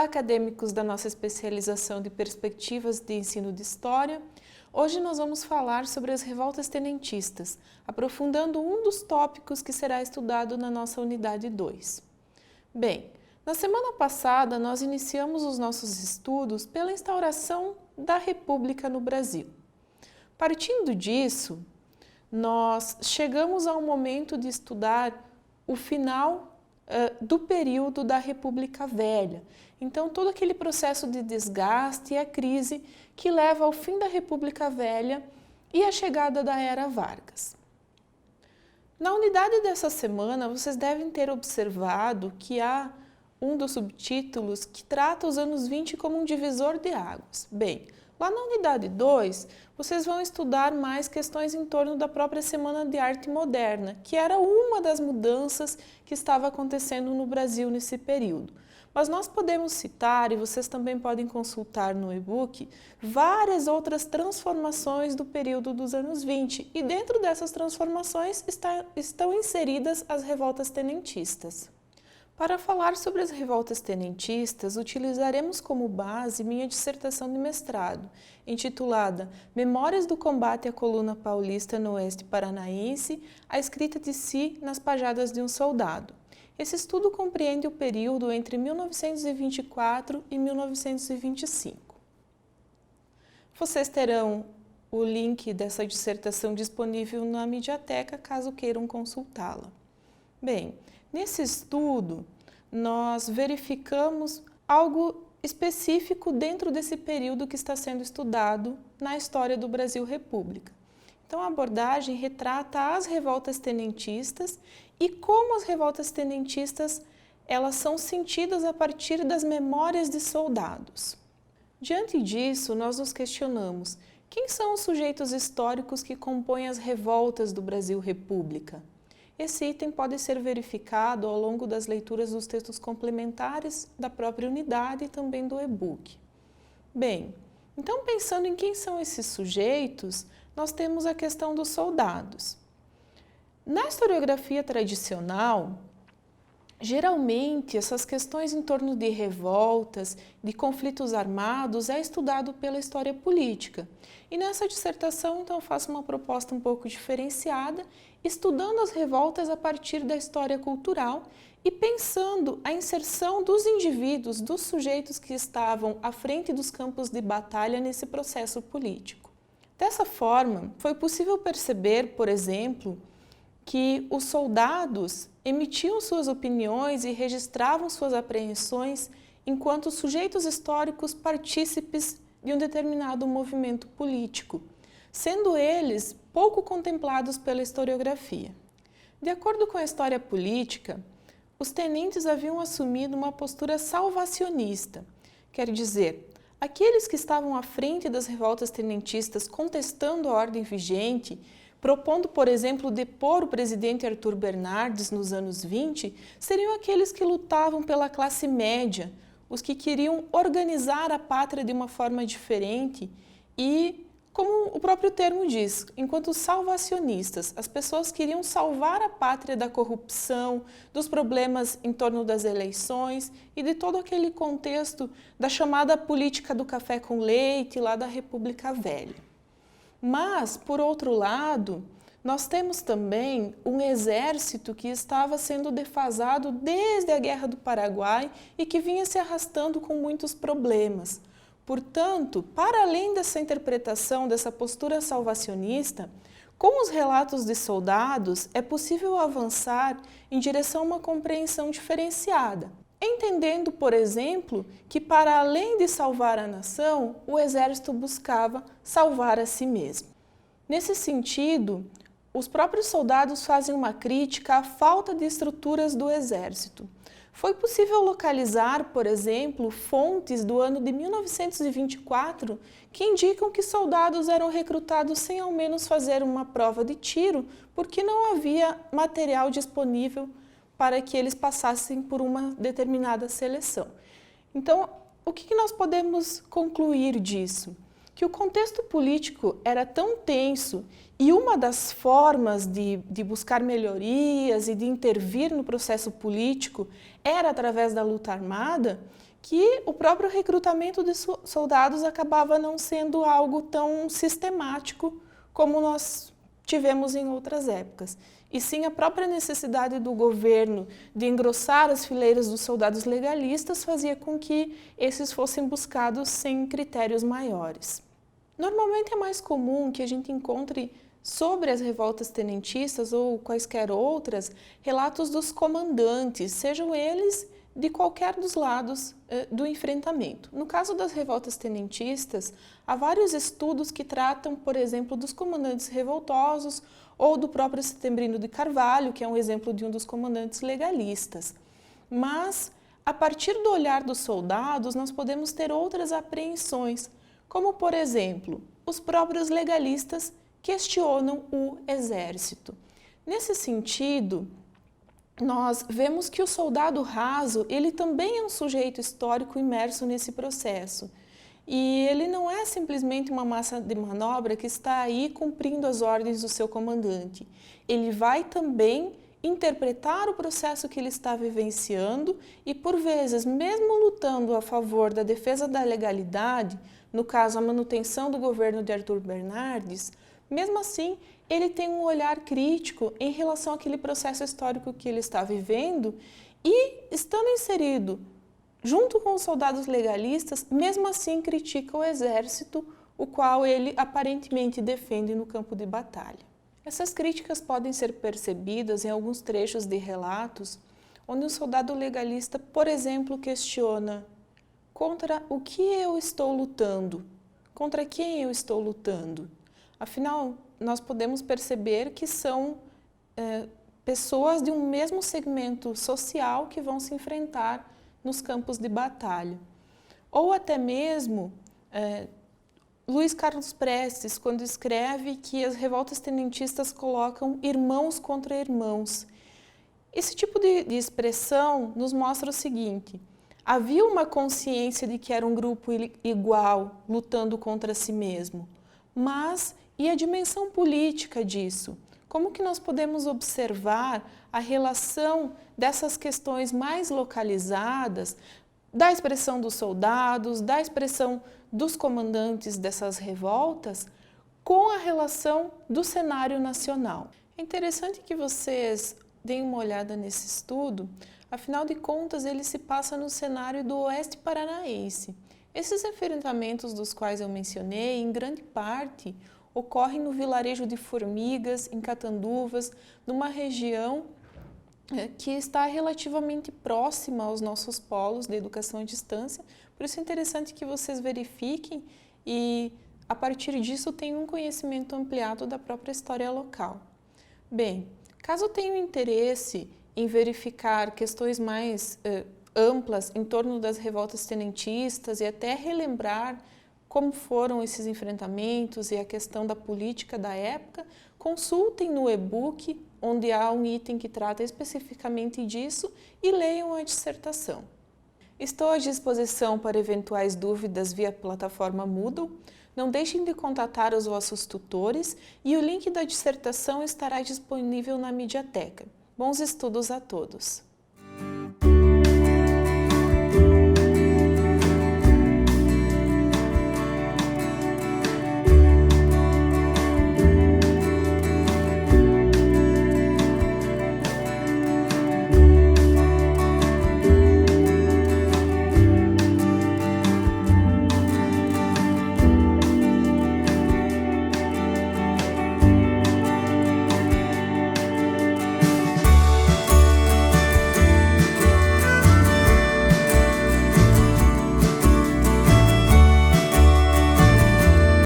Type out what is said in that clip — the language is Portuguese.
acadêmicos da nossa especialização de perspectivas de ensino de história. Hoje nós vamos falar sobre as revoltas tenentistas, aprofundando um dos tópicos que será estudado na nossa unidade 2. Bem, na semana passada nós iniciamos os nossos estudos pela instauração da República no Brasil. Partindo disso, nós chegamos ao momento de estudar o final do período da República Velha. Então, todo aquele processo de desgaste e a crise que leva ao fim da República Velha e a chegada da Era Vargas. Na unidade dessa semana, vocês devem ter observado que há um dos subtítulos que trata os anos 20 como um divisor de águas. Bem, lá na unidade 2, vocês vão estudar mais questões em torno da própria Semana de Arte Moderna, que era uma das mudanças que estava acontecendo no Brasil nesse período. Mas nós podemos citar, e vocês também podem consultar no e-book, várias outras transformações do período dos anos 20, e dentro dessas transformações estão inseridas as revoltas tenentistas. Para falar sobre as revoltas tenentistas, utilizaremos como base minha dissertação de mestrado, intitulada Memórias do Combate à Coluna Paulista no Oeste Paranaense, a escrita de si nas pajadas de um soldado. Esse estudo compreende o período entre 1924 e 1925. Vocês terão o link dessa dissertação disponível na Mediateca, caso queiram consultá-la. Bem, nesse estudo, nós verificamos algo específico dentro desse período que está sendo estudado na história do Brasil República. Então, a abordagem retrata as revoltas tenentistas e como as revoltas tenentistas elas são sentidas a partir das memórias de soldados. Diante disso, nós nos questionamos: quem são os sujeitos históricos que compõem as revoltas do Brasil República? Esse item pode ser verificado ao longo das leituras dos textos complementares da própria unidade e também do e-book. Bem, então pensando em quem são esses sujeitos, nós temos a questão dos soldados. Na historiografia tradicional, geralmente essas questões em torno de revoltas, de conflitos armados, é estudado pela história política. E nessa dissertação, então, eu faço uma proposta um pouco diferenciada, estudando as revoltas a partir da história cultural e pensando a inserção dos indivíduos, dos sujeitos que estavam à frente dos campos de batalha nesse processo político. Dessa forma, foi possível perceber, por exemplo, que os soldados emitiam suas opiniões e registravam suas apreensões enquanto sujeitos históricos partícipes de um determinado movimento político, sendo eles pouco contemplados pela historiografia. De acordo com a história política, os tenentes haviam assumido uma postura salvacionista, quer dizer, aqueles que estavam à frente das revoltas tenentistas contestando a ordem vigente, propondo, por exemplo, depor o presidente Arthur Bernardes nos anos 20, seriam aqueles que lutavam pela classe média, os que queriam organizar a pátria de uma forma diferente e, como o próprio termo diz, enquanto salvacionistas, as pessoas queriam salvar a pátria da corrupção, dos problemas em torno das eleições e de todo aquele contexto da chamada política do café com leite lá da República Velha. Mas, por outro lado, nós temos também um exército que estava sendo defasado desde a Guerra do Paraguai e que vinha se arrastando com muitos problemas. Portanto, para além dessa interpretação, dessa postura salvacionista, com os relatos de soldados, é possível avançar em direção a uma compreensão diferenciada, entendendo, por exemplo, que para além de salvar a nação, o exército buscava salvar a si mesmo. Nesse sentido, os próprios soldados fazem uma crítica à falta de estruturas do exército. Foi possível localizar, por exemplo, fontes do ano de 1924 que indicam que soldados eram recrutados sem ao menos fazer uma prova de tiro, porque não havia material disponível para que eles passassem por uma determinada seleção. Então, o que nós podemos concluir disso? que o contexto político era tão tenso e uma das formas de buscar melhorias e de intervir no processo político era através da luta armada, que o próprio recrutamento de soldados acabava não sendo algo tão sistemático como nós tivemos em outras épocas. E sim a própria necessidade do governo de engrossar as fileiras dos soldados legalistas fazia com que esses fossem buscados sem critérios maiores. Normalmente é mais comum que a gente encontre sobre as revoltas tenentistas ou quaisquer outras relatos dos comandantes, sejam eles de qualquer dos lados do enfrentamento. No caso das revoltas tenentistas, há vários estudos que tratam, por exemplo, dos comandantes revoltosos ou do próprio Setembrino de Carvalho, que é um exemplo de um dos comandantes legalistas. Mas, a partir do olhar dos soldados, nós podemos ter outras apreensões, como, por exemplo, os próprios legalistas questionam o exército. Nesse sentido, nós vemos que o soldado raso, ele também é um sujeito histórico imerso nesse processo. E ele não é simplesmente uma massa de manobra que está aí cumprindo as ordens do seu comandante. Ele vai também interpretar o processo que ele está vivenciando e, por vezes, mesmo lutando a favor da defesa da legalidade, no caso, a manutenção do governo de Arthur Bernardes, mesmo assim, ele tem um olhar crítico em relação àquele processo histórico que ele está vivendo e, estando inserido junto com os soldados legalistas, mesmo assim critica o exército, o qual ele aparentemente defende no campo de batalha. Essas críticas podem ser percebidas em alguns trechos de relatos, onde um soldado legalista, por exemplo, questiona: contra o que eu estou lutando? Contra quem eu estou lutando? Afinal, nós podemos perceber que são pessoas de um mesmo segmento social que vão se enfrentar nos campos de batalha. Ou até mesmo Luiz Carlos Prestes, quando escreve que as revoltas tenentistas colocam irmãos contra irmãos. Esse tipo de expressão nos mostra o seguinte: havia uma consciência de que era um grupo igual, lutando contra si mesmo, mas e a dimensão política disso? Como que nós podemos observar a relação dessas questões mais localizadas, da expressão dos soldados, da expressão dos comandantes dessas revoltas, com a relação do cenário nacional? É interessante que vocês deem uma olhada nesse estudo, afinal de contas ele se passa no cenário do Oeste Paranaense. Esses enfrentamentos dos quais eu mencionei, em grande parte, ocorrem no vilarejo de Formigas, em Catanduvas, numa região que está relativamente próxima aos nossos polos de educação à distância. Por isso é interessante que vocês verifiquem e, a partir disso, tenham um conhecimento ampliado da própria história local. Bem, caso tenham interesse em verificar questões mais amplas em torno das revoltas tenentistas e até relembrar como foram esses enfrentamentos e a questão da política da época, consultem no e-book, onde há um item que trata especificamente disso, e leiam a dissertação. Estou à disposição para eventuais dúvidas via plataforma Moodle. Não deixem de contatar os vossos tutores e o link da dissertação estará disponível na Mediateca. Bons estudos a todos!